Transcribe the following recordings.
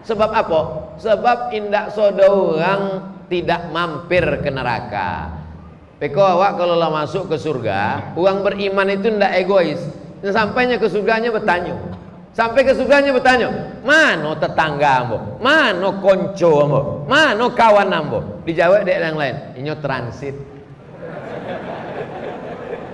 Sebab apa? Sebab indak sodo orang tidak mampir ke neraka. Peko awak kalau lah masuk ke surga, orang beriman itu ndak egois. Sampainya ke surganya bertanya. Sampai ke surganya bertanya, "Mano tetangga ambo? Mano konco ambo? Mano kawan ambo?" Dijawab dek yang lain, "Inyo transit."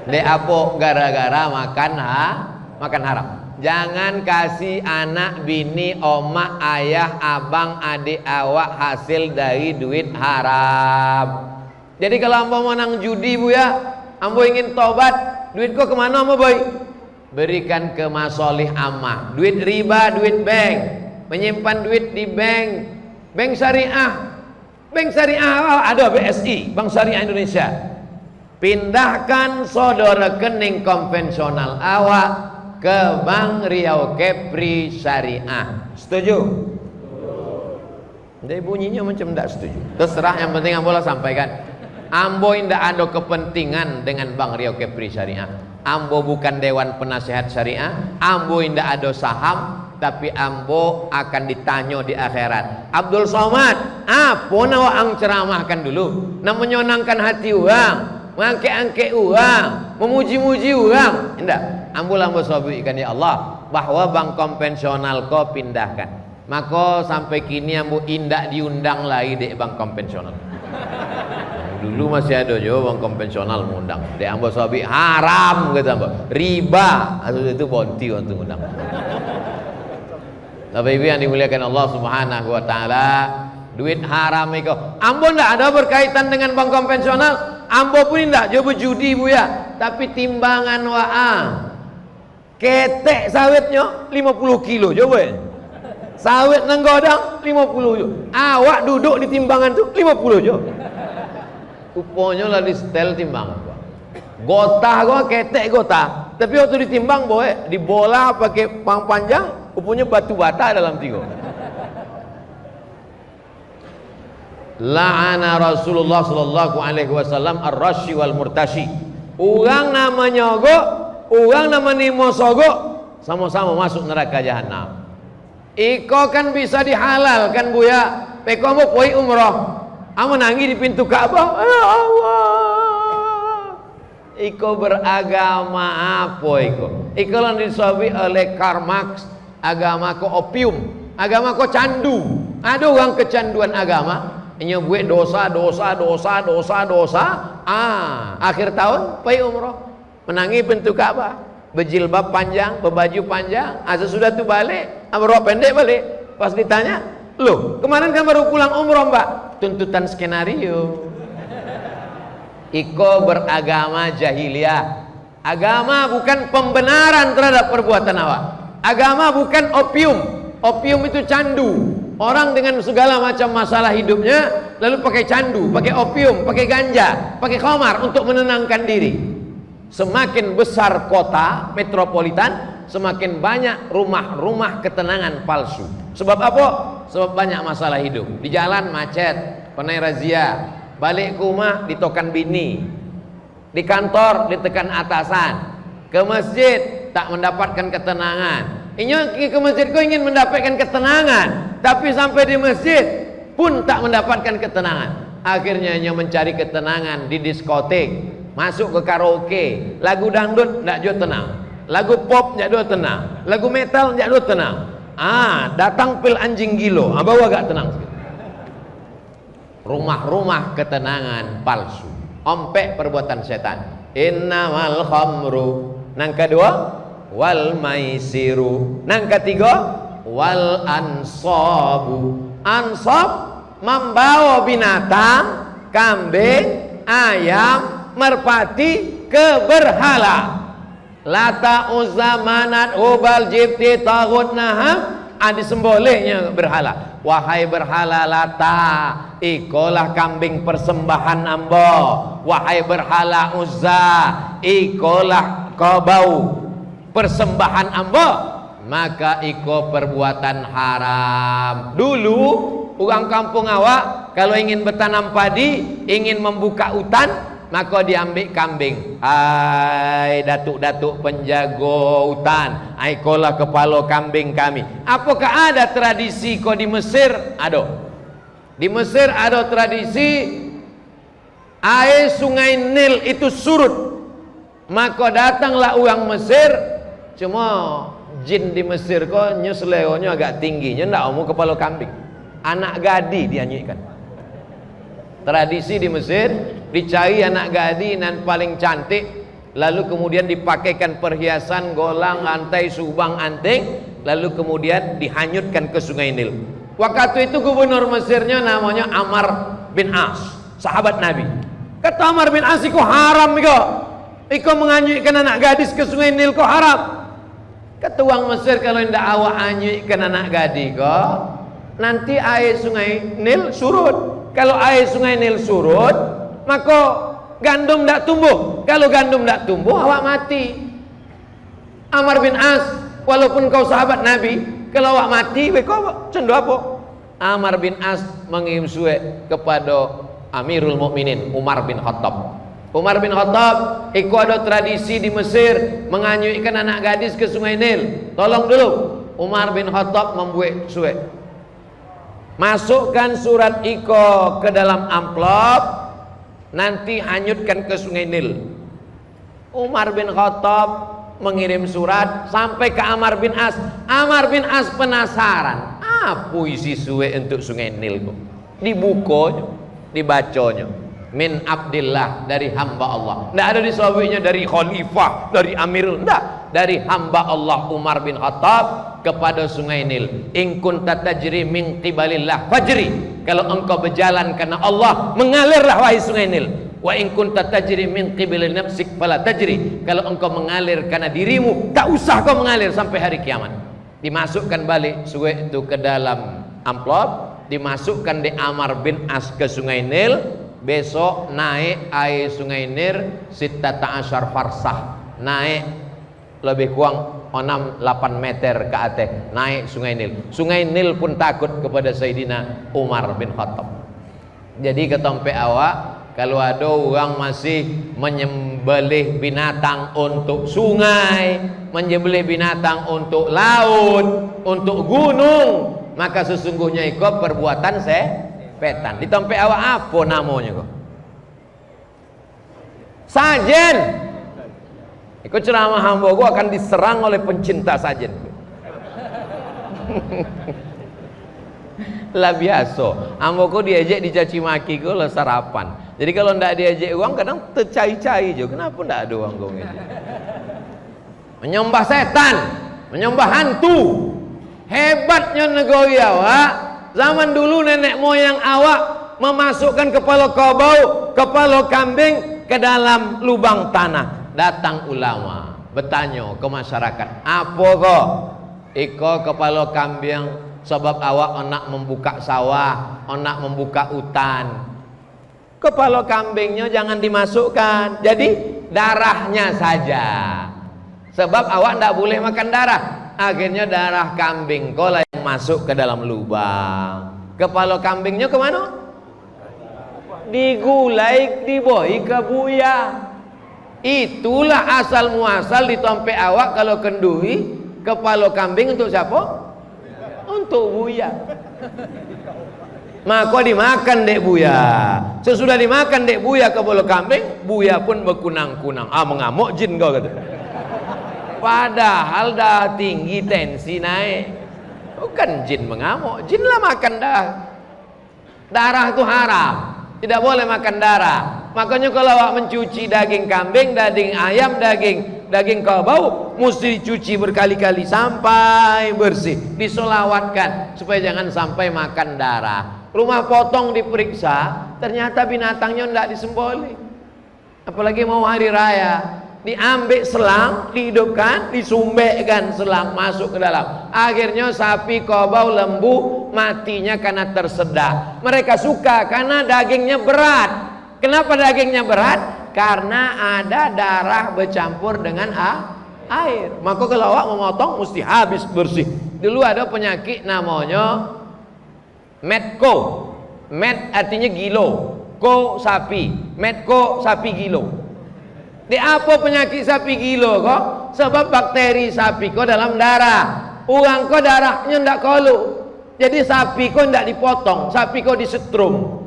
Dek apa? Gara-gara makan haram. Jangan kasih anak, bini, omak, ayah, abang, adik awak hasil dari duit haram. Jadi kalau ambo menang judi bu ya, ambo ingin tobat, duit kok kemana ambo boy? Berikan ke masolih ammah. Duit riba, duit bank, menyimpan duit di bank syariah. Bank syariah ada BSI, Bank Syariah Indonesia. Pindahkan sodor rekening konvensional awak ke Bank Riau Kepri Syariah. Setuju? Jadi bunyinya macam tidak setuju. Terserah, yang penting ambo lah sampaikan. Ambo tidak ada kepentingan dengan Bank Riau Kepri Syariah. Ambo bukan Dewan Penasehat Syariah. Ambo tidak ada saham. Tapi ambo akan ditanya di akhirat. Abdul Somad, apa nak ang ceramahkan dulu? Nak menyenangkan hati orang, mengangke-angke orang, memuji-muji orang. Tidak. Ambo sabikan ya Allah bahwa bank konvensional kau pindahkan. Maka sampai kini ambo indak diundang lagi di bank konvensional. Dulu masih ada juga bank konvensional mengundang. Dek ambo sabi haram kata ambo. Riba, itu bonti untuk undang. Bapak Ibu yang dimuliakan Allah Subhanahu wa taala, duit haram itu ambo ndak ada berkaitan dengan bank konvensional. Ambo pun ndak coba judi bu ya, tapi timbangan waang ketek sawitnya 50 kilo coba ya. Sawit nang godang 50 jo. Awak duduk di timbangan tu 50 jo. Upanya lah di setel timbangan. Gotah gua ketek gotah. Tapi waktu ditimbang boy, dibola pakai pang panjang, upanya batu bata dalam tiga. La'ana Rasulullah sallallahu alaihi wasallam ar-rashi wal murtashi. Orang namanya go, orang namanya mosogo, sama-sama masuk neraka jahanam. Iko kan bisa dihalalkan bu ya. Peko mau koi umroh, amu nangi di pintu Ka'bah. Allah. Iko beragama apa iko? Iko lan disawi oleh Karl Marx, agama ko opium, agama ko candu. Ada orang kecanduan agama. Inyo buat dosa. Akhir tahun pai umroh, menangi pintu Ka'bah, berjilbab panjang, berbaju panjang. Asa sudah tu balik, umroh pendek balik. Pas ditanya, loh kemarin kan baru pulang umroh mbak. Tuntutan skenario. Iko beragama jahiliyah. Agama bukan pembenaran terhadap perbuatan awak. Agama bukan opium. Opium itu candu. Orang dengan segala macam masalah hidupnya lalu pakai candu, pakai opium, pakai ganja, pakai khamar untuk menenangkan diri. Semakin besar kota metropolitan, semakin banyak rumah-rumah ketenangan palsu. Sebab apa? Sebab banyak masalah hidup. Di jalan macet, penai razia, balik ke rumah ditokan bini, di kantor ditekan atasan, ke masjid tak mendapatkan ketenangan. Inyo ke masjid kau ingin mendapatkan ketenangan, tapi sampai di masjid pun tak mendapatkan ketenangan. Akhirnya inyo mencari ketenangan di diskotik, masuk ke karaoke, lagu dangdut ndak jo tenang, lagu pop ndak jo tenang, lagu metal ndak jo tenang. Datang pil anjing gilo, bawa agak tenang. Rumah-rumah ketenangan palsu, ompek perbuatan setan. Innamal khamru. Nang kedua wal maisiru. Nang ketiga wal ansabu. Ansab membawa binatang, kambing, ayam, merpati ke berhala. Lata Uzza Manat Hubal Jibti Taghut Naham, disembelihnya berhala. Wahai berhala Lata, ikolah kambing persembahan ambo. Wahai berhala Uzza, ikolah kobau persembahan ambo. Maka iko perbuatan haram. Dulu orang kampung awak kalau ingin bertanam padi, ingin membuka hutan, maka diambil kambing. Hai datuk-datuk penjaga hutan, ai kolah kepala kambing kami. Apakah ada tradisi kau di Mesir? Ada. Di Mesir ada tradisi air sungai Nil itu surut, maka datanglah orang Mesir. Cuma jin di Mesir kok nyusleonya agak tingginya, ndak mau kepala kambing, anak gadi dianyikkan. Tradisi di Mesir dicari anak gadi dan paling cantik, lalu kemudian dipakaikan perhiasan golang, lantai, subang, anting, lalu kemudian dihanyutkan ke sungai Nil. Waktu itu gubernur Mesirnya namanya Amr bin As, sahabat Nabi. Kata Amr bin As, "Iko haram iko menganyutkan anak gadis ke sungai Nil, kok haram?" Kata orang Mesir, "Kalau tidak awak anyutkan anak gadis kok, nanti air sungai Nil surut. Kalau air sungai Nil surut, maka gandum tidak tumbuh. Kalau gandum tidak tumbuh, awak mati." Amr bin As, walaupun kau sahabat Nabi, kalau awak mati, kau cendu apa? Amr bin As mengirim surat kepada Amirul Mukminin Umar bin Khattab. Umar bin Khattab, ikut ada tradisi di Mesir menganyutkan anak gadis ke sungai Nil. Tolong dulu. Umar bin Khattab membuat surat. Masukkan surat iko ke dalam amplop, nanti hanyutkan ke sungai Nil. Umar bin Khattab mengirim surat sampai ke Amr bin As. Amr bin As penasaran, apa isi surat untuk sungai Nil kok? Dibukanya, dibacanya. Min Abdillah, dari hamba Allah. Tidak ada disebutnya dari khalifah, dari amir, tidak. Dari hamba Allah Umar bin Khattab kepada sungai Nil. In kunta tajri min qibalillah fajri. Kalau engkau berjalan karena Allah, mengalirlah wahai sungai Nil. Wa in kunta tajri min qibali nafsik fala tajri. Kalau engkau mengalir karena dirimu, tak usah kau mengalir sampai hari kiamat. Dimasukkan balik surat itu ke dalam amplop, dimasukkan di Amr bin As ke sungai Nil. Besok naik air sungai Nil sittata asyar farsah, naik lebih kurang 6-8 meter ke atas, naik sungai Nil. Sungai Nil pun takut kepada Sayyidina Umar bin Khattab. Jadi ketompe awak, kalau ada orang masih menyembelih binatang untuk sungai, menyembelih binatang untuk laut, untuk gunung, maka sesungguhnya itu perbuatan setan. Ditompe awak apa namanya kok? Sajen. Ikut ceramah hamba gua akan diserang oleh pencinta sajen. Lah biasa, hamba gua diajak dicaci maki gua lah sarapan. Jadi kalau ndak diajak uang kadang tercai-cai juga. Kenapa ndak ada uang gua ini? Menyembah setan, menyembah hantu. Hebatnya negeri awak. Zaman dulu nenek moyang awak memasukkan kepala kobau, kepala kambing ke dalam lubang tanah. Datang ulama bertanya ke masyarakat, apa kok iko kepala kambing sebab awak nak membuka sawah, nak membuka hutan. Kepala kambingnya jangan dimasukkan, jadi darahnya saja. Sebab awak ndak boleh makan darah. Akhirnya darah kambing kolah yang masuk ke dalam lubang. Kepala kambingnya kemana? Digulai, diboi ke buaya. Itulah asal muasal ditompe awak kalau kenduri kepala kambing untuk siapa? Untuk buaya. Maka dimakan dek buaya. Sesudah dimakan dek buaya kepala kambing, buaya pun berkunang-kunang. Mengamuk jin kau kata. Padahal dah tinggi tensi naik. Bukan jin mengamuk, jin lah makan darah. Darah itu haram, tidak boleh makan darah. Makanya kalau awak mencuci daging kambing, daging ayam, daging kerbau, mesti dicuci berkali-kali sampai bersih, disolawatkan supaya jangan sampai makan darah. Rumah potong diperiksa, ternyata binatangnya tidak disembelih. Apalagi mau hari raya, diambil selang, dihidupkan, disumbekkan selang masuk ke dalam. Akhirnya sapi, kerbau, lembu matinya karena tersedak. Mereka suka karena dagingnya berat. Kenapa dagingnya berat? Karena ada darah bercampur dengan air. Maka kalau awak memotong mesti habis bersih. Dulu ada penyakit namanya medco. Med artinya gilo. ko sapi, medco sapi gilo. Di apa penyakit sapi gilo kok? Sebab bakteri sapi kok dalam darah. Orang kok darahnya ndak kolu. Jadi sapi kok ndak dipotong, sapi kok disetrum.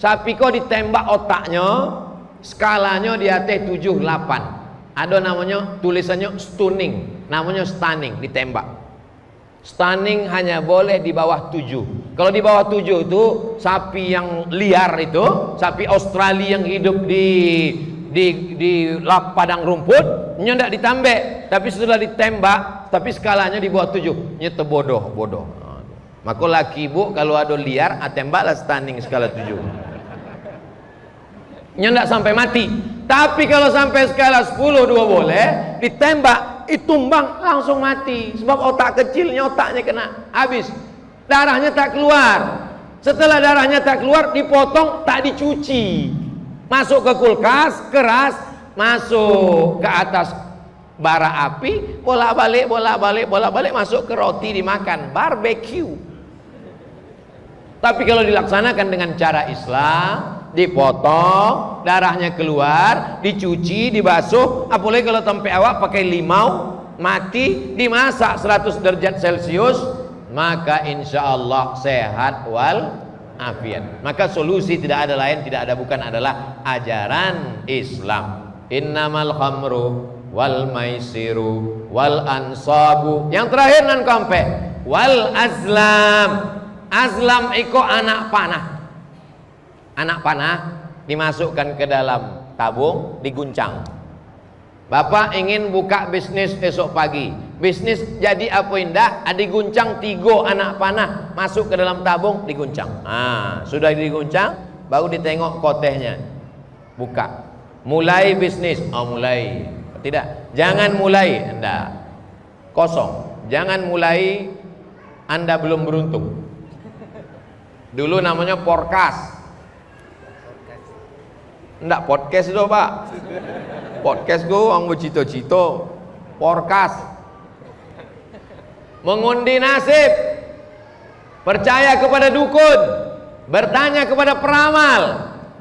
Sapi kok ditembak otaknya, skalanya di atas 7-8. Ada namanya tulisannya stunning, namanya stunning, ditembak. Stunning hanya boleh di bawah 7. Kalau di bawah 7 itu sapi yang liar itu, sapi Australia yang hidup di lap padang rumput, nya ndak ditambah, tapi setelah ditembak, tapi skalanya di bawah 7, nya bodoh. Maka laki bu kalau ada liar, tembaklah stunning skala 7. Nya ndak sampai mati. Tapi kalau sampai skala 10 dua boleh, ditembak, ditumbang langsung mati. Sebab otak kecilnya, otaknya kena, habis. Darahnya tak keluar. Setelah darahnya tak keluar, dipotong, tak dicuci. Masuk ke kulkas, keras, masuk ke atas bara api, bolak-balik, masuk ke roti dimakan, barbecue. Tapi kalau dilaksanakan dengan cara Islam, dipotong, darahnya keluar, dicuci, dibasuh, apalagi kalau tempe awak pakai limau, mati, dimasak 100 derajat Celcius, maka insya Allah sehat wal afiat. Maka solusi tidak ada lain, tidak ada bukan adalah ajaran Islam. Innamal khamru wal maisiru wal ansabu. Yang terakhir nan kompe wal azlam. Azlam iko anak panah. Anak panah dimasukkan ke dalam tabung, diguncang. Bapak ingin buka bisnis esok pagi, bisnis jadi apa indah, diguncang 3 anak panah masuk ke dalam tabung, diguncang. Sudah diguncang, baru ditengok kotehnya, buka, mulai bisnis. Mulai, tidak, jangan mulai, Anda kosong, jangan mulai, Anda belum beruntung. Dulu namanya forecast. Enggak podcast itu pak. Podcast gue orang bercita-cita. Forecast. Mengundi nasib. Percaya kepada dukun. Bertanya kepada peramal.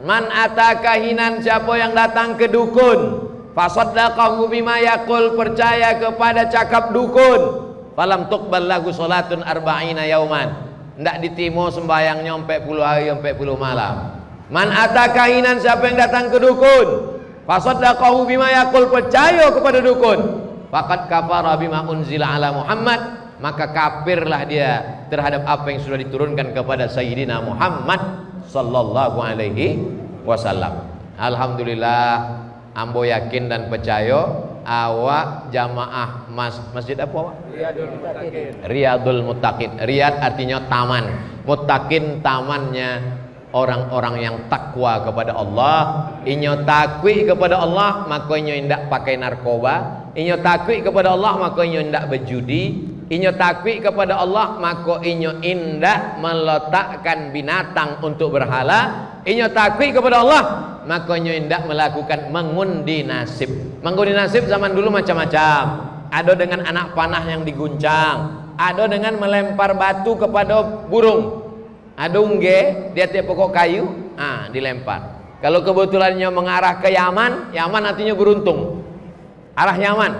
Man atakahinan, siapa yang datang ke dukun. Fasaddaqahu bima yaqul, percaya kepada cakap dukun. Falam tuqbal lahu salatun arba'ina yauman. Ndak ditimo sembayangnya 40 hari 40 malam. Man atakahinan, siapa yang datang ke dukun, fasaddaqahu bima yaqul, percaya kepada dukun, faqad kafara bima unzila ala Muhammad, maka kafirlah dia terhadap apa yang sudah diturunkan kepada Sayyidina Muhammad sallallahu alaihi wasallam. Alhamdulillah, ambo yakin dan percaya awak jamaah masjid apa awak? Riyadul Muttaqin. Riyad artinya taman, muttaqin tamannya orang-orang yang takwa kepada Allah. Inyo takwi kepada Allah, maka inyo indak pakai narkoba. Inyo takwi kepada Allah, maka inyo indak berjudi. Inyo takwi kepada Allah, maka inyo indak meletakkan binatang untuk berhala. Inyo takwi kepada Allah, maka inyo indak melakukan mengundi nasib. Mengundi nasib zaman dulu macam-macam. Ada dengan anak panah yang diguncang, ada dengan melempar batu kepada burung. Ada ungge di atas pokok kayu, dilempar. Kalau kebetulannya mengarah ke Yaman, Yaman artinya beruntung. Arah Yaman,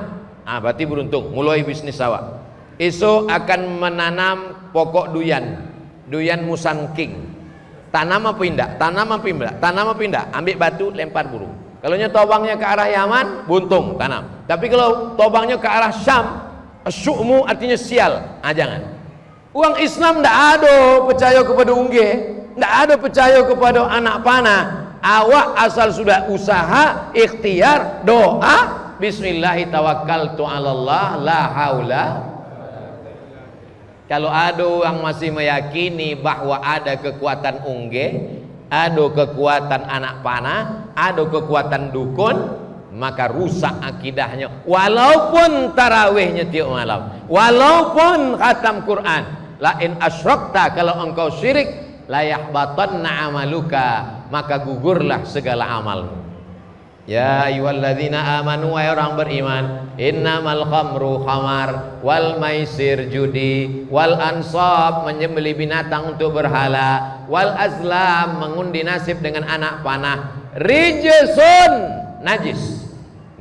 berarti beruntung. Mulai bisnis awak. Esok akan menanam pokok duyan musangking. Tanam apa indah? Tanam apa indah? Tanam apa indah? Ambil batu, lempar burung. Kalau tobangnya ke arah Yaman, buntung, tanam. Tapi kalau tobangnya ke arah Syam, syu'mu artinya sial. Jangan. Uang Islam tidak ada percaya kepada ungge, tidak ada percaya kepada anak panah. Awak asal sudah usaha, ikhtiar, doa, bismillahi tawakkaltu 'alallah, la haula. Kalau ada orang masih meyakini bahwa ada kekuatan ungge, ada kekuatan anak panah, ada kekuatan dukun, maka rusak akidahnya. Walaupun tarawihnya tiap malam, walaupun khatam Quran, la in asyrakta, kalau engkau syirik, la yahbatanna amaluka, maka gugurlah segala amalmu. Ya ayyuhalladzina amanu, wahai orang beriman, innamal khamru khamar, wal maisir judi, wal ansab menyembelih binatang untuk berhala, wal azlam mengundi nasib dengan anak panah, rijsun najis,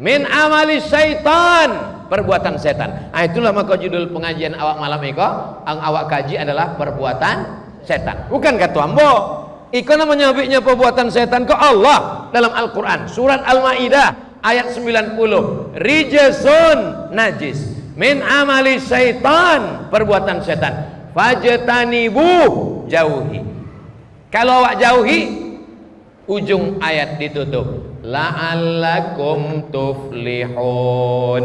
min amali syaitan perbuatan setan. Itulah maka judul pengajian awak malam iko, ang awak kaji adalah perbuatan setan. Bukan kata ambo. Iko namanya habiknya perbuatan setan ke Allah dalam Al-Quran surat Al-Ma'idah ayat 90, rijsun najis min amali syaitan perbuatan setan fajtanibu jauhi. Kalau awak jauhi, ujung ayat ditutup, la'allakum tuflihun,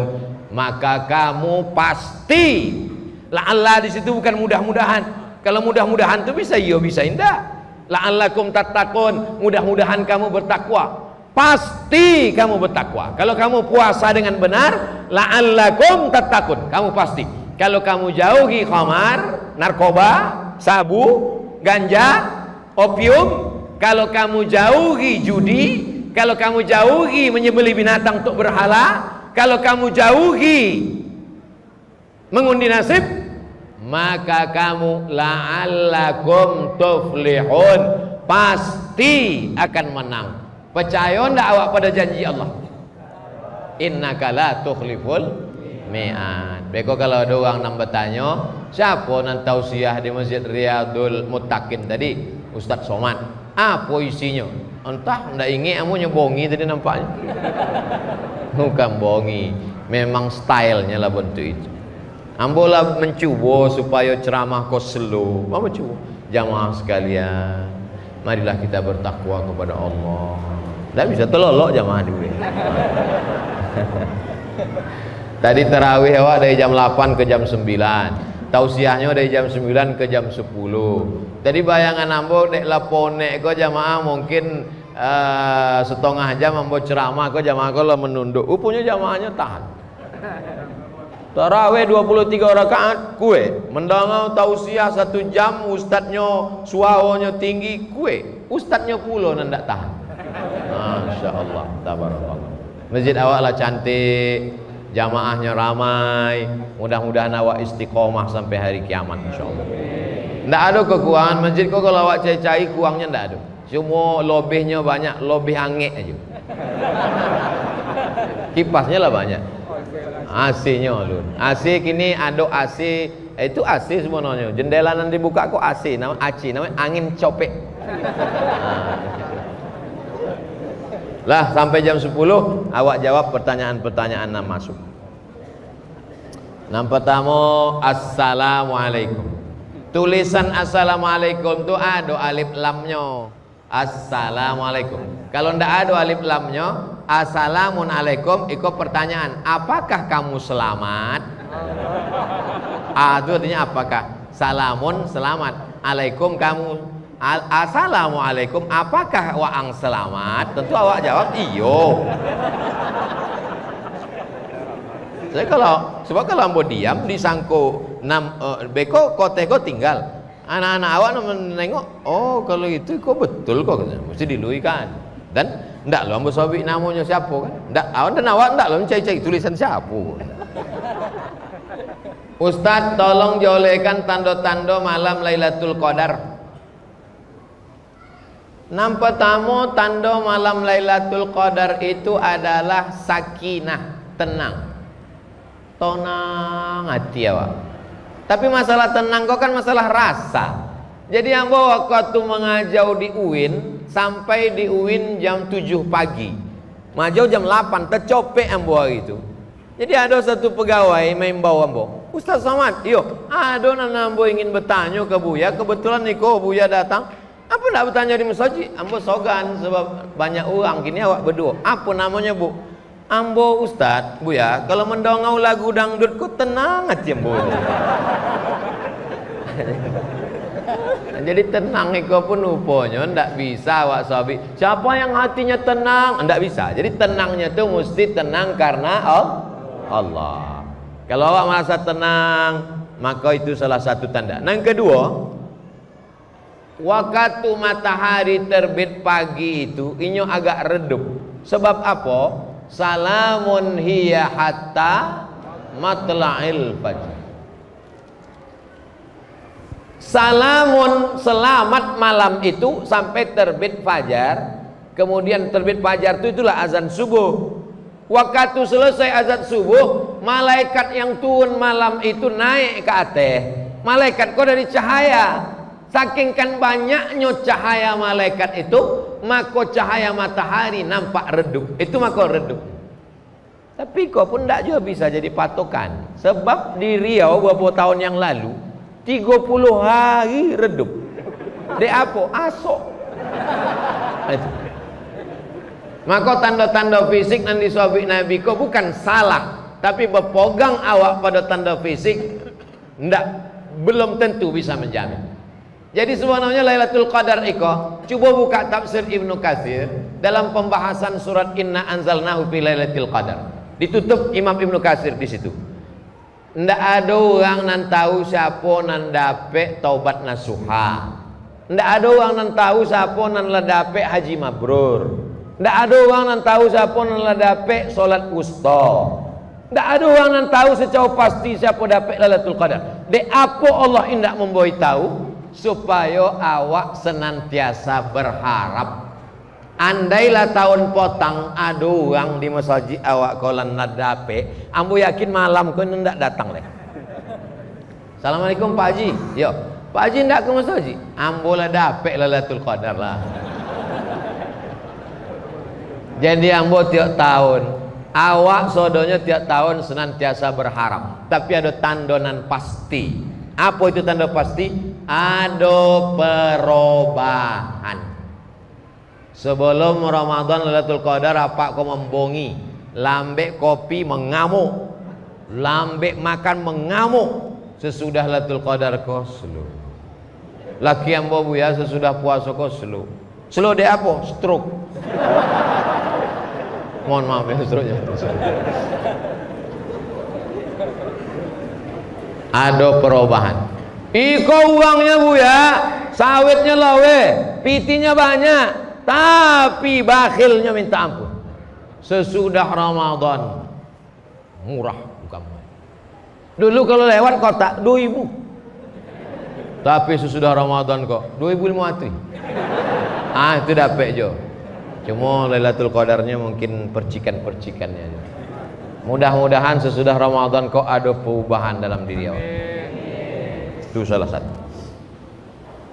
maka kamu pasti. La'alla di situ bukan mudah-mudahan. Kalau mudah-mudahan itu bisa iya bisa indah. La'allakum tattaqun, mudah-mudahan kamu bertakwa. Pasti kamu bertakwa. Kalau kamu puasa dengan benar, la'allakum tattaqun, kamu pasti. Kalau kamu jauhi khamar, narkoba, sabu, ganja, opium, kalau kamu jauhi judi, kalau kamu jauhi menyembelih binatang untuk berhala, kalau kamu jauhi mengundi nasib, maka kamu la'allakum tuflihun, pasti akan menang. Percaya ndak awak pada janji Allah? Innaka la tukhliful mi'ad. Beko kalau ada orang nak bertanya, siapa nan tausiah di Masjid Riyadul Muttaqin tadi? Ustaz Somad. Apa isinya? Entah, ndak ingat amunya bongi tadi nampaknya. Bukan bongi, memang stylenya lah bentuk itu. Ambolah mencuba supaya ceramah kau slow. Apa cuba? Jamaah sekalian, marilah kita bertakwa kepada Allah. Tak bisa telolok jamaah dulu. Tadi tarawih awak dari jam 8 ke jam 9. Tausiahnya dari jam 9 ke jam 10. Jadi bayangan ambo dek laponek kau jamaah mungkin setengah jam ambo ceramah kau jamaah kau lah menunduk. Punya jamaahnya tahan. Tarawih 23 rakaat kue, mendangau tausiah 1 jam, ustadznya suaranya tinggi kue, ustadznya pula ndak tahan. Masya Allah, tabarakallah. Masjid awak lah cantik, jamaahnya ramai, mudah-mudahan awak istiqomah sampai hari kiamat insyaallah. Ndak ada kekurangan masjid kau, kalau awak cari-cari kurangnya ndak ada. Cuma lobihnya banyak, lobih angin aja. Kipasnya lah banyak. AC-nya lho. AC kini ada AC, itu AC sebenarnya. Jendela nanti buka kok AC, nama AC, namanya angin copek. Lah sampai jam 10 awak jawab pertanyaan-pertanyaan yang masuk. Yang pertama, assalamualaikum. Tulisan assalamualaikum itu ada alif lamnya. Assalamualaikum. Kalau ndak ada alif lamnya, assalamun alaikum, itu pertanyaan, apakah kamu selamat? Itu artinya apakah? Salamun selamat, alaikum kamu. Assalamualaikum, apakah waang selamat? Tentu awak jawab iyo. Saya sebab kalau ambo diam disangko beko koteko tinggal. Anak-anak awak menengok, oh kalau itu kok betul kok, mesti diluikan. Dan ndak lo ambo sabik namanya siapa kan? Ndak, awak dan awak ndak lo mencari-cari tulisan siapa. Ustaz, tolong jolehkan tanda-tanda malam Lailatul Qadar. Yang pertama, tanda malam Lailatul Qadar itu adalah sakinah, tenang. Tenang hati awak. Tapi masalah tenang kok kan masalah rasa. Jadi ambo waktu mengajau di UIN, sampai di UIN jam 7 pagi. Majau jam 8, tercopek ambo hari itu. Jadi ada satu pegawai membawa ambo, Ustaz Somad, yo, ada nana ambo ingin bertanya ke Buya, kebetulan niko Buya datang. Apa nak bertanya di masjid? Ambo sogan sebab banyak orang gini awak berdua. Apa namanya Bu? Ambo Ustaz, Buya, kalau mendongau lagu dangdut kok tenang hati ambo. Jadi tenang iko pun rupanya ndak bisa awak sabi. Siapa yang hatinya tenang? Ndak bisa. Jadi tenangnya tuh mesti tenang karena Allah. Kalau awak merasa tenang, maka itu salah satu tanda. Yang kedua, waktu matahari terbit pagi itu inyo agak redup. Sebab apa? Salamun hiya hatta matla'il fajr. Salamun, selamat malam itu sampai terbit fajar. Kemudian terbit fajar itu itulah azan subuh. Waktu selesai azan subuh, malaikat yang turun malam itu naik ke atas. Malaikat kok dari cahaya. Saking kan banyaknya cahaya malaikat itu, maka cahaya matahari nampak redup. Itu maka redup. Tapi kok pun tidak juga bisa jadi patokan. Sebab di Riau beberapa tahun yang lalu 30 hari redup. Di apa? Asok. Itu. Maka tanda-tanda fisik yang disobik Nabi kok bukan salah, tapi berpegang awak pada tanda fisik belum tentu bisa menjamin. Jadi sebenarnya Lailatul Qadar iko, coba buka tafsir Ibnu Katsir dalam pembahasan surat Inna Anzalnahu fi Lailatul Qadar. Ditutup Imam Ibnu Katsir di situ. Ndak ada orang nan tahu siapa nan dapat taubat nasuha. Ndak ada orang nan tahu siapa nan la dapat haji mabrur. Ndak ada orang nan tahu siapa nan la dapat salat wusta. Ndak ada orang nan tahu secara pasti siapa dapat Lailatul Qadar. De apa Allah indak memboi tahu? Supaya awak senantiasa berharap. Andailah tahun potang ada orang di masjid awak kolan nadape, ambo yakin malam kau ndak datang leh. Assalamualaikum Pak Haji. Yo, Pak Haji ndak ke masjid? Ambo lah dape Lailatul Qadar lah. Jadi ambo tiap tahun, awak sodonya tiap tahun senantiasa berharap. Tapi ada tandonan pasti. Apa itu tanda pasti? Ada perubahan. Sebelum Ramadan Lailatul Qadar apa kau membongi, lambek kopi mengamuk, lambek makan mengamuk. Sesudah Lailatul Qadar kau slow. Laki yang bobu ya sesudah puasa kau slow. Slow dia apa? Stroke. Mohon maaf ya stroke-nya. Ada perubahan. Iko uangnya bu ya, sawitnya lawe, pitinya banyak, tapi bakhilnya minta ampun. Sesudah Ramadan murah bukan main. Dulu kalau lewat kotak 2.000, tapi sesudah Ramadan kok 2.500. Itu dapat jo. Cuma Lailatul Qadarnya mungkin percikan-percikannya aja. Mudah-mudahan sesudah Ramadan kok ada perubahan dalam diri awak. Itu salah satu.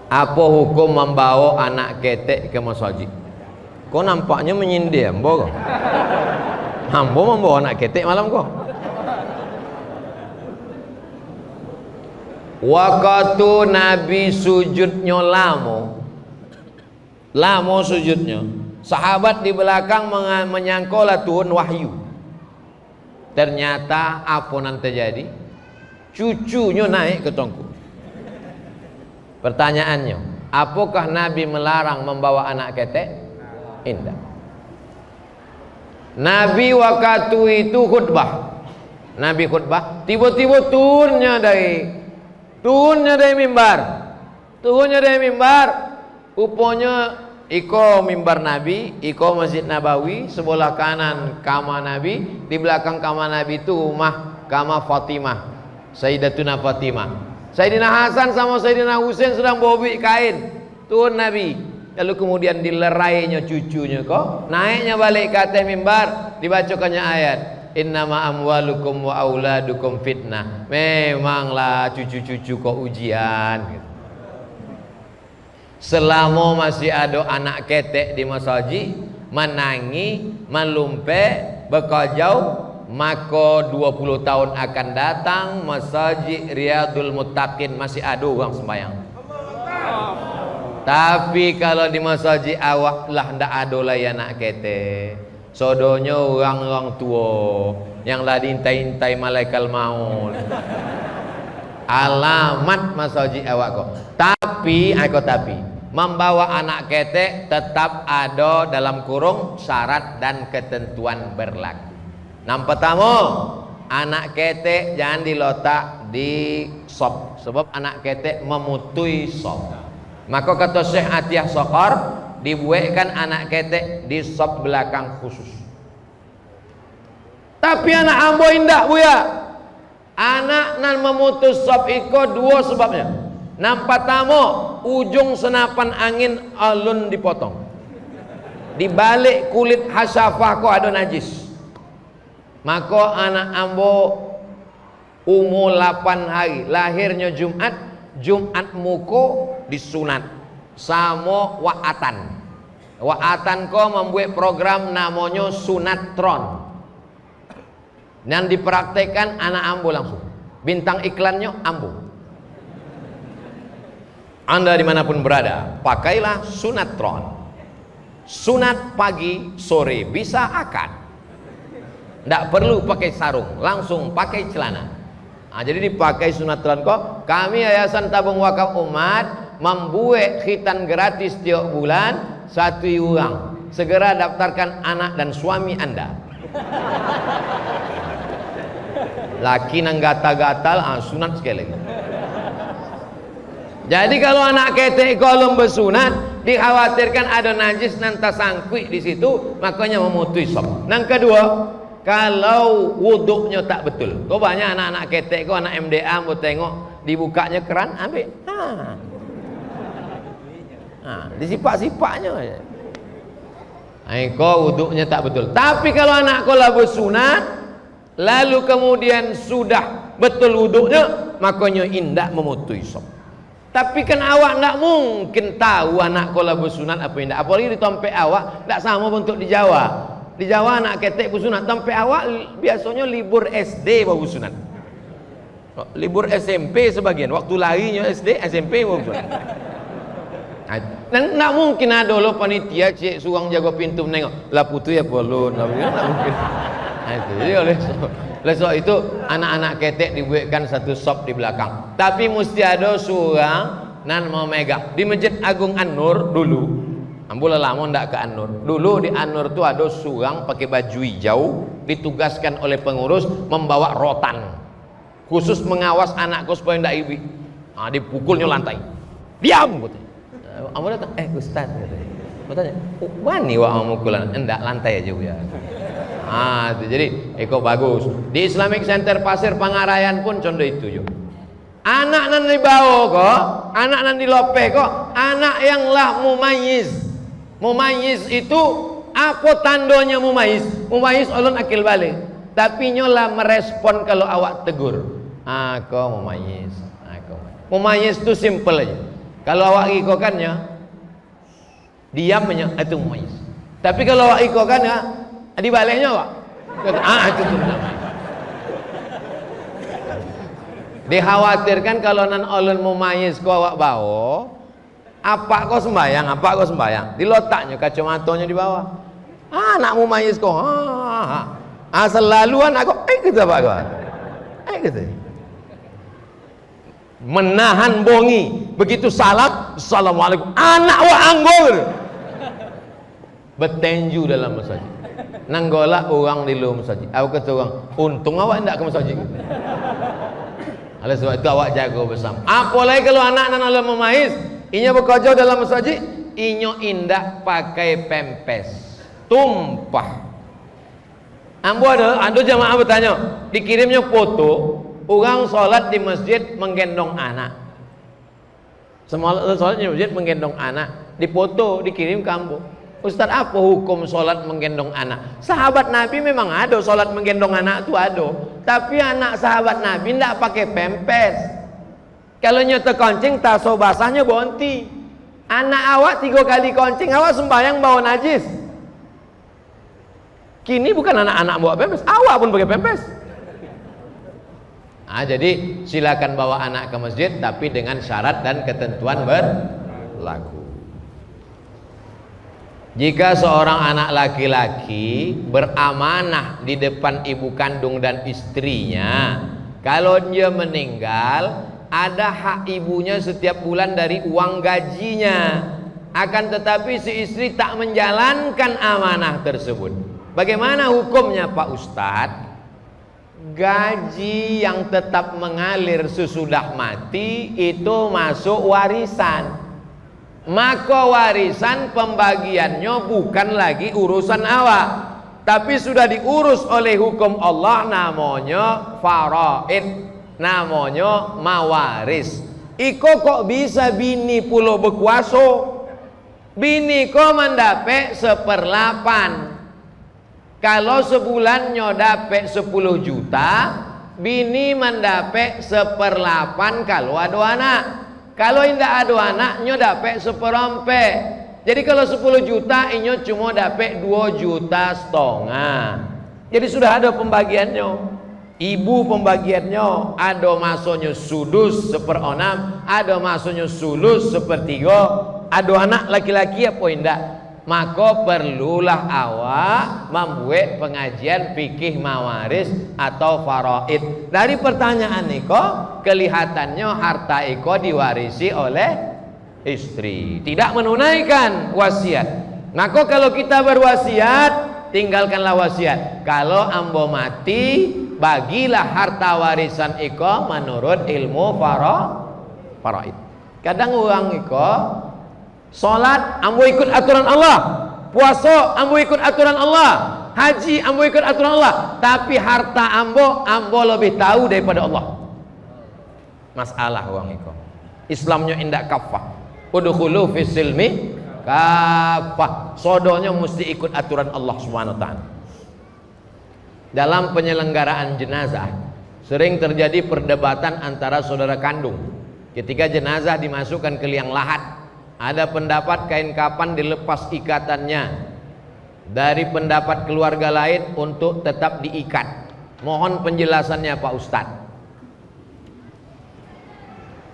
Apa hukum membawa anak ketek ke masjid? Kok nampaknya menyindir ambo kok? Ambo membawa anak ketek malam kok? Waktu Nabi sujudnya lamo sujudnya. Sahabat di belakang menyangkola turun wahyu. Ternyata apa yang terjadi? Cucunya naik ke tongku. Pertanyaannya, apakah Nabi melarang membawa anak ketek? Tidak. Nabi waktu itu khutbah. Nabi khutbah, tiba-tiba turunnya dari mimbar. Rupanya iko mimbar Nabi, iko Masjid Nabawi, sebelah kanan kamar Nabi, di belakang kamar Nabi itu rumah kamar Fatimah, Sayyidatuna Fatimah. Sayyidina Hasan sama Sayyidina Husain sedang bobik kain. Turun Nabi, lalu kemudian dilerainya cucunya kok, naiknya balik ke atas mimbar, dibacakannya ayat, innama amwalukum wa auladukum fitnah. Memanglah cucu-cucu kok ujian gitu. Selama masih ada anak ketek di masjid, menangi, melumpek, bekajau, maka 20 tahun akan datang masjid Riyadul Muttaqin masih ada orang sembahyang. Tapi kalau di masjid awak lah ndak ada lah anak ketek. Sodonya orang-orang tua yang lah diintai-intai malaikat maut. Alamat masjid awak kok. Tapi membawa anak ketek tetap ada dalam kurung syarat dan ketentuan berlaku. Yang pertama, anak ketek jangan diletak di sop, sebab anak ketek memutui sop. Maka kata Syekh Atiyah Sokor, dibuatkan anak ketek di sop belakang khusus. Tapi anak ambo indah buya. Anak nan memutus sop iko dua sebabnya. Nampak tamo ujung senapan angin alun dipotong. Di balik kulit hasyafah ko ada najis. Maka anak ambo umur 8 hari, lahirnya Jumat muko disunat sama wa'atan. Wa'atan ko membuat program namanya Sunatron. Dan dipraktekkan anak ambo langsung. Bintang iklannya ambo. Anda dimanapun berada, pakailah Sunatron. Sunat pagi, sore, bisa akad. Tidak perlu pakai sarung, langsung pakai celana. Nah, jadi dipakai Sunatron kok. Kami Yayasan Tabung Wakaf Umat membuat khitan gratis tiap bulan 1 orang. Segera daftarkan anak dan suami Anda. Laki nang gatal-gatal, sunat sekali lagi. Jadi kalau anak ketek kolom bersunat, dikhawatirkan ada najis nanti sangkui di situ, makanya memutus sop. Yang kedua, kalau wuduknya tak betul. Kau banyak anak-anak ketek, kau anak MDA mau tengok dibukanya keran, ambil. Disipak-sipaknya aja. Kau wuduknya tak betul. Tapi kalau anak kau lah bersunat, lalu kemudian sudah betul wuduknya, makanya indah memutus sop. Tapi kan awak tidak mungkin tahu anak kau lah bersunat apa indah. Apalagi di tempat awak tidak sama bentuk di Jawa. Di Jawa anak ketek bersunat, tempat awak biasanya libur SD baru bersunat. Libur SMP sebagian, waktu larinya SD, SMP baru bersunat. Dan tidak mungkin ada lo panitia cik suang jaga pintu menengok lah putu ya polon, tidak mungkin. Jadi oleh sebab itu anak-anak ketek dibuatkan satu sop di belakang. Tapi mesti ada seorang nan mau megang. Di Masjid Agung An-Nur dulu, ambil lama ndak ke An-Nur. Dulu di An-Nur itu ada seorang pakai baju hijau, ditugaskan oleh pengurus membawa rotan, khusus mengawas anakku supaya ndak ibi. Dipukulnya lantai. Diam, katanya. Ambo datang, Ustaz, katanya. Katanya, wani wa mukulan, enggak lantai aja ya. Jadi eko bagus. Di Islamic Center Pasir Pangarayan pun contoh itu juga. Anak nan dibawa kok, anak nan dilope kok, anak yang lah mumayyiz. Mumayyiz itu apa tandanya mumayyiz? Mumayyiz ulun akil balik. Tapi nyola merespon kalau awak tegur. Kok mumayyiz. Mumayyiz itu simple aja. Kalau awak ikokannya diamnya itu mumayyiz. Tapi kalau awak ikokannya di baliknya Pak. Itu namanya. Dikhawatirkan kalau nan ulun mumayyiz ko awak bawa, apa kau sembayang, apa kau sembayang. Dilotaknya kacamatanya di bawah. Nak mumayyiz ko. Selaluan aku gitu Pak kau. Gitu. Menahan bongi, begitu salat, assalamualaikum. Anak wa anggur. Betenju dalam masjid. Nanggola orang di luar masjid. Aku kata orang, untung awak tidak ke masjid. Oleh sebab itu awak jaga bersama. Apalagi kalau anak nan alam memais, inya bekerja dalam masjid, inyo indah pakai pempes, tumpah. Ambo ada jamaah bertanya, dikirimnya foto orang sholat di masjid menggendong anak. Semua sholat di masjid menggendong anak, dipoto dikirim ke ambo. Ustaz, apa hukum sholat menggendong anak? Sahabat Nabi memang ada sholat menggendong anak itu ada. Tapi anak sahabat Nabi tidak pakai pempes. Kalau nyata koncing taso basahnya bonti. Anak awak 3 kali koncing, awak sembahyang bawa najis. Kini bukan anak-anak bawa pempes, awak pun pakai pempes. Jadi silakan bawa anak ke masjid, tapi dengan syarat dan ketentuan berlaku. Jika seorang anak laki-laki beramanah di depan ibu kandung dan istrinya, kalau dia meninggal, ada hak ibunya setiap bulan dari uang gajinya. Akan tetapi si istri tak menjalankan amanah tersebut. Bagaimana hukumnya Pak Ustadz? Gaji yang tetap mengalir sesudah mati itu masuk warisan. maka warisan pembagiannya bukan lagi urusan awak, tapi sudah diurus oleh hukum Allah, namanya faraid, namanya mawaris. Iko kok bisa bini pulau berkuasa? Bini ko mendapat 1/8. Kalau sebulannya dapat 10 juta, bini mendapat 1/8 kalau ada anak. Kalau tidak ada anaknya dapat 1/4. Jadi kalau 10 juta, inyo cuma dapat 2,5 juta. Jadi sudah ada pembagiannya. Ibu pembagiannya ada masuknya sudus 1/6, ada masuknya sulus 1/3. Ada anak laki-laki apa indak? Maka perlulah awak membuat pengajian fikih mawaris atau faraid. Dari pertanyaan niko kelihatannya harta iko diwarisi oleh istri, tidak menunaikan wasiat. Maka kalau kita berwasiat, tinggalkanlah wasiat. Kalau ambo mati, bagilah harta warisan iko menurut ilmu faraid. Kadang orang iko salat ambo ikut aturan Allah, puasa ambo ikut aturan Allah, haji ambo ikut aturan Allah, tapi harta ambo lebih tahu daripada Allah. Masalah orang iko. Islamnya indak kafah. Udkhulu fis silmi kafah. Sodonya mesti ikut aturan Allah Subhanahu wa taala. Dalam penyelenggaraan jenazah sering terjadi perdebatan antara saudara kandung. Ketika jenazah dimasukkan ke liang lahat, ada pendapat kain kapan dilepas ikatannya. Dari pendapat keluarga lain untuk tetap diikat. Mohon penjelasannya Pak Ustadz.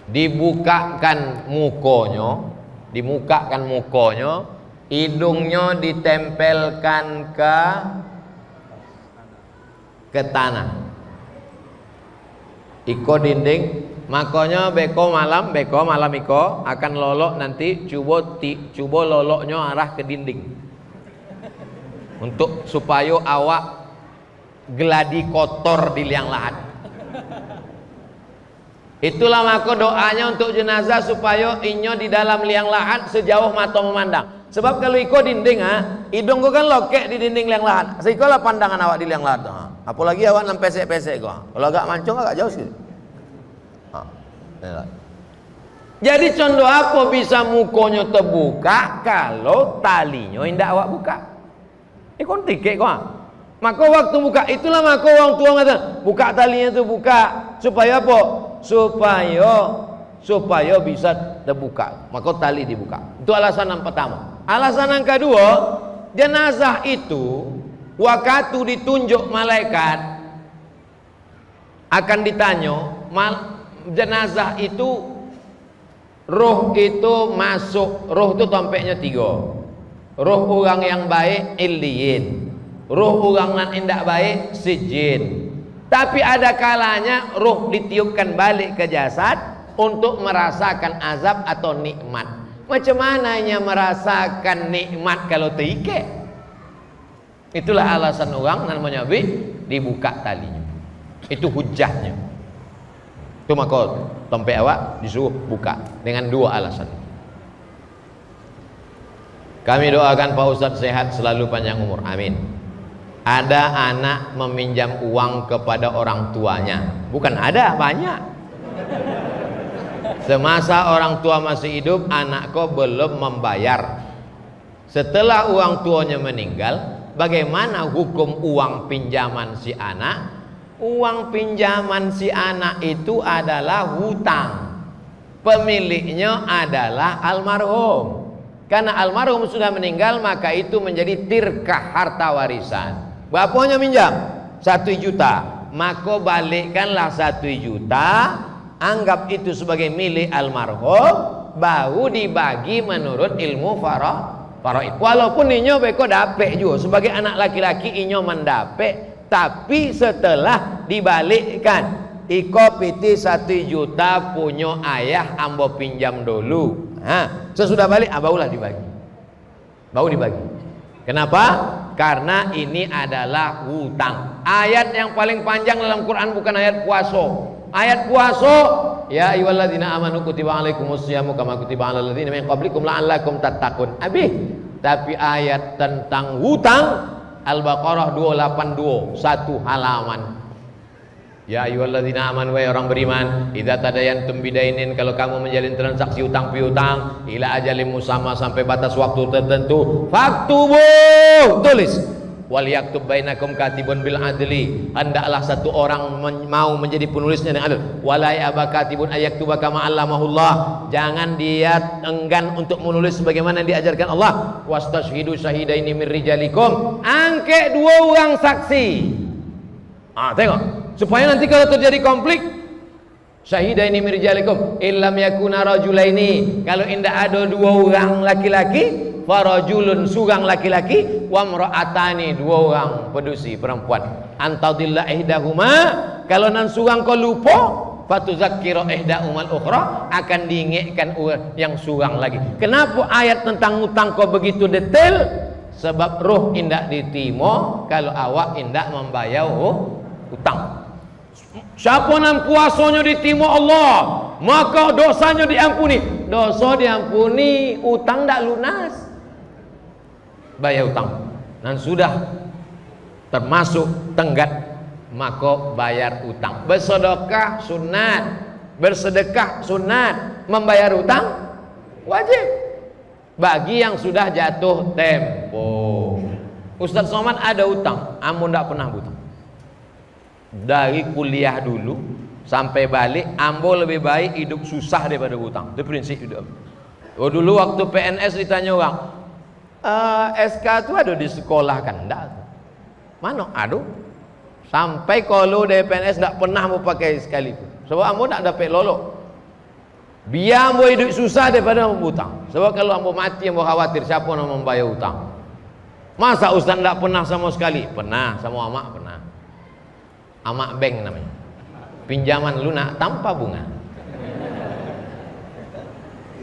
Dibukakan mukonya, hidungnya ditempelkan ke tanah. Iko dinding. Makanya beko malam iko akan lolok nanti coba loloknya arah ke dinding untuk supaya awak geladi kotor di liang lahat. Itulah maka doanya untuk jenazah supaya inyo di dalam liang lahat sejauh mata memandang. Sebab kalau iko dinding hidung ko kan lokek di dinding liang lahat. Seikolah pandangan awak di liang lahat. Apalagi awak nam pesek-pesek ko. Kalau agak mancung agak jauh sih. Jadi contoh apa bisa mukonya terbuka kalau talinya indah awak buka? Kon tikek kok. Maka waktu buka itulah maka orang tua kata buka talinya itu buka supaya apa? Supaya bisa terbuka. Maka tali dibuka. Itu alasan yang pertama. Alasan yang kedua, jenazah itu waktu ditunjuk malaikat akan ditanya jenazah itu roh itu masuk. Roh itu tampaknya 3. Roh orang yang baik illiyin, roh orang yang tidak baik sijin. Tapi ada kalanya roh ditiupkan balik ke jasad untuk merasakan azab atau nikmat. Macam mananya merasakan nikmat kalau terikat? Itulah alasan orang namanya dibuka talinya. Itu hujahnya. Itu maka tompe awak disuruh buka dengan 2 alasan. Kami doakan Pak Ustadz sehat selalu, panjang umur, amin. Ada anak meminjam uang kepada orang tuanya. Bukan ada, banyak. Semasa orang tua masih hidup, anakku belum membayar. Setelah orang tuanya meninggal, bagaimana hukum uang pinjaman si anak? Uang pinjaman si anak itu adalah hutang. Pemiliknya adalah almarhum. Karena almarhum sudah meninggal, maka itu menjadi tirkah harta warisan. Bapaknya minjam 1 juta, maka balikkanlah 1 juta, anggap itu sebagai milik almarhum, baru dibagi menurut ilmu faraid. Walaupun inyo beko dapet juga sebagai anak laki-laki, inyo mendapet. Tapi setelah dibalikkan, iko piti 1 juta punya ayah ambo pinjam dulu. Sesudah balik barulah dibagi. Baru dibagi. Kenapa? Karena ini adalah hutang. Ayat yang paling panjang dalam Quran bukan ayat puasa. Ayat puasa ya ayyuhalladzina amanu kutiba alaikumusyamu kama kutiba alal ladzina min qablikum la'allakum tattaqun. Tapi ayat tentang hutang Al-Baqarah 282, satu halaman. Ya ayyuhalladzina amanu, wahai orang beriman, idza tadayantum bidainin, kalau kamu menjalin transaksi utang piutang, ila ajalin musamma, sampai batas waktu tertentu, faktubu, tulis. Wal yaktub bainakum katibun bil adli, hendaklah satu orang mau menjadi penulisnya dengan adil. Wala ya'ba katibun ayaktuba kama allamahullah, jangan dia enggan untuk menulis sebagaimana yang diajarkan Allah. Wastashhidu syahidaini min rijalikum, angkat 2 orang saksi. Tengok, supaya nanti kalau terjadi konflik, syahidaini min rijalikum illam yakuna rajulaini, kalau indah ada 2 orang laki-laki, farajulun, seorang laki-laki, wa mra'atani, 2 orang pedusi perempuan. Antadilla ihdahuma, kalau nan seorang kau lupa, fatuzakkiru ihdahumal ukhra, akan diingatkan yang seorang lagi. Kenapa ayat tentang utang kau begitu detail? Sebab roh indak ditimo kalau awak indak membayar utang. Siapa nan puasanya ditimo Allah, maka dosanya diampuni. Dosa diampuni, utang tak lunas. Bayar utang, dan sudah termasuk tenggat, maka bayar utang. Bersedekah sunat, bersedekah sunat, membayar utang wajib bagi yang sudah jatuh tempo. Ustaz Somad ada utang, amun tak pernah hutang. Dari kuliah dulu sampai balik, ambo lebih baik hidup susah daripada hutang. Itu prinsip hidup. Dulu waktu PNS ditanya orang, SK itu ada di sekolah kan? Enggak. Mana? Aduh. Sampai kalau dari PNS enggak pernah mau pakai sekalipun. Sebab ambo enggak dapat lolo. Biar ambo hidup susah daripada ambo hutang. Sebab kalau ambo mati, ambo khawatir siapa yang membayar hutang. Masa Ustaz enggak pernah sama sekali? Pernah, sama amak pernah. Amak bank namanya. Pinjaman lunak tanpa bunga.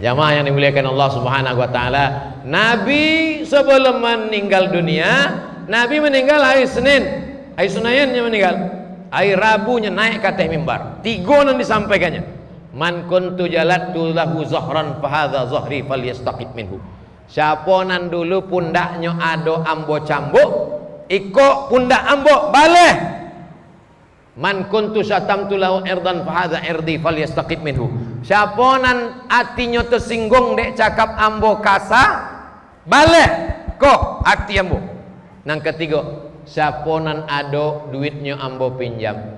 Jamaah yang dimuliakan Allah Subhanahu wa taala, Nabi sebelum meninggal dunia, Nabi meninggal hari Senin. Hari Seninnya meninggal. Hari Rabunya naik ke atas mimbar. 3 yang disampaikannya. Man kuntu jalattu lahu zahran fa hadza zahri falyastaqib minhu. Siapa nan dulu pundaknya ado ambo cambuk, iko pundak ambo baleh. Man kuntu syatamtu lahu irdan fa hadza irdi falyastaqib minhu. Siapa nan hatinya tersinggung dek cakap ambo kasar, baleh kok hati ambo. Nang ketiga, siapa nan ado duitnya ambo pinjam,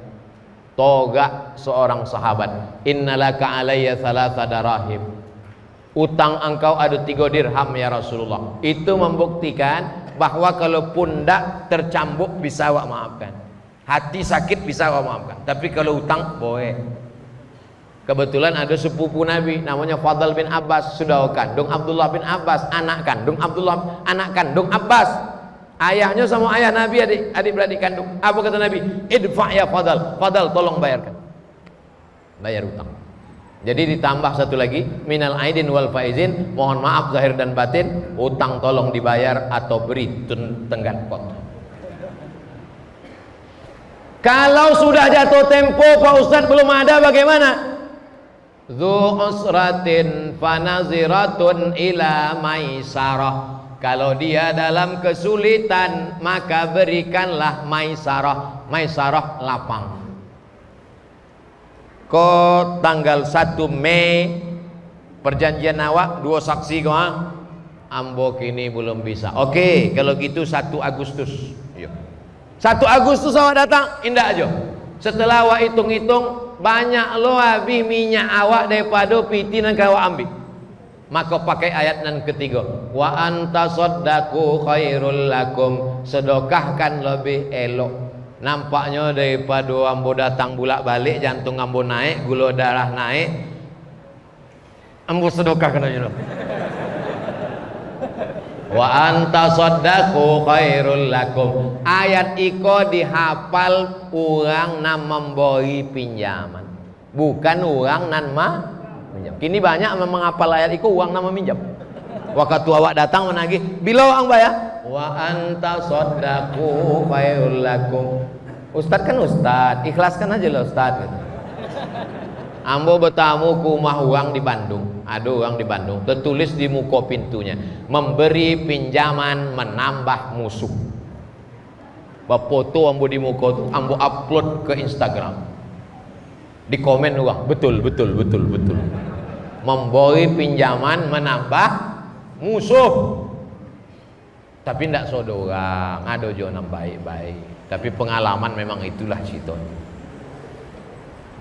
toga seorang sahabat, innalaka alayya thalatha darahim, utang engkau ada 3 dirham ya Rasulullah. Itu membuktikan bahwa kalau pundak tercambuk bisa awak maafkan, hati sakit bisa awak maafkan, tapi kalau utang boleh. Kebetulan ada sepupu Nabi namanya Fadl bin Abbas, sudah kandung Abdullah bin Abbas, anak kandung Abdullah, anak kandung Abbas. Ayahnya sama ayah Nabi adik beradik kandung. Apa kata Nabi? Idfa ya Fadl, Fadl tolong bayarkan, bayar utang. Jadi ditambah satu lagi, minal aidin wal faizin, mohon maaf zahir dan batin, utang tolong dibayar atau beri tenggat pot. Kalau sudah jatuh tempo Pak Ustadz belum ada, bagaimana? Dzu usratin fanaziratun ila maisarah. Kalau dia dalam kesulitan, maka berikanlah maisarah. Maisarah lapang. Ko tanggal 1 Mei perjanjian awak 2 saksi kau, ambo kini belum bisa. Oke, kalau gitu 1 Agustus. 1 Agustus awak datang, indah aja. Setelah awak hitung-hitung, banyak lo habis minyak awak daripada piti yang kau ambil, maka pakai ayat nan ketiga, wa anta saddaku khairul lakum, sedekahkan lebih elok. Nampaknya daripada ambo datang bulak balik, jantung ambo naik, gula darah naik, ambo sedekahkan aja lo. Wa anta saddaku khairul lakum. Ayat iko dihafal orang nan memberi pinjaman, bukan orang nan pinjam. Kini banyak menghafal ayat iko orang nan meminjam. Waktu awak datang menagih, bila orang bayar? Wa anta saddaku khairul lakum. Ustaz kan ustaz, ikhlaskan aja loh ustaz gitu. Ambo bertamu ke rumah orang di Bandung. Ada orang di Bandung, tertulis di muka pintunya, memberi pinjaman menambah musuh. Foto ambo di muka tu, ambo upload ke Instagram. Di komen orang, betul. Memberi pinjaman menambah musuh. Tapi tidak sodorang, ada juga yang baik-baik. Tapi pengalaman memang itulah cerita.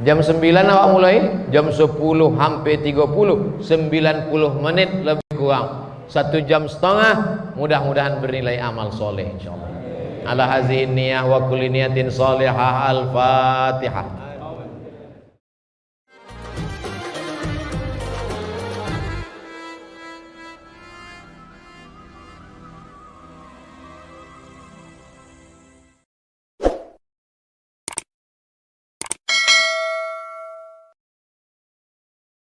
Jam 9 awak mulai, jam 10 hampir 30, 90 menit lebih kurang 1 jam setengah, mudah-mudahan bernilai amal soleh insyaallah. Ala hazihi niyah wa kulli niyatin salihah. Al-Fatihah.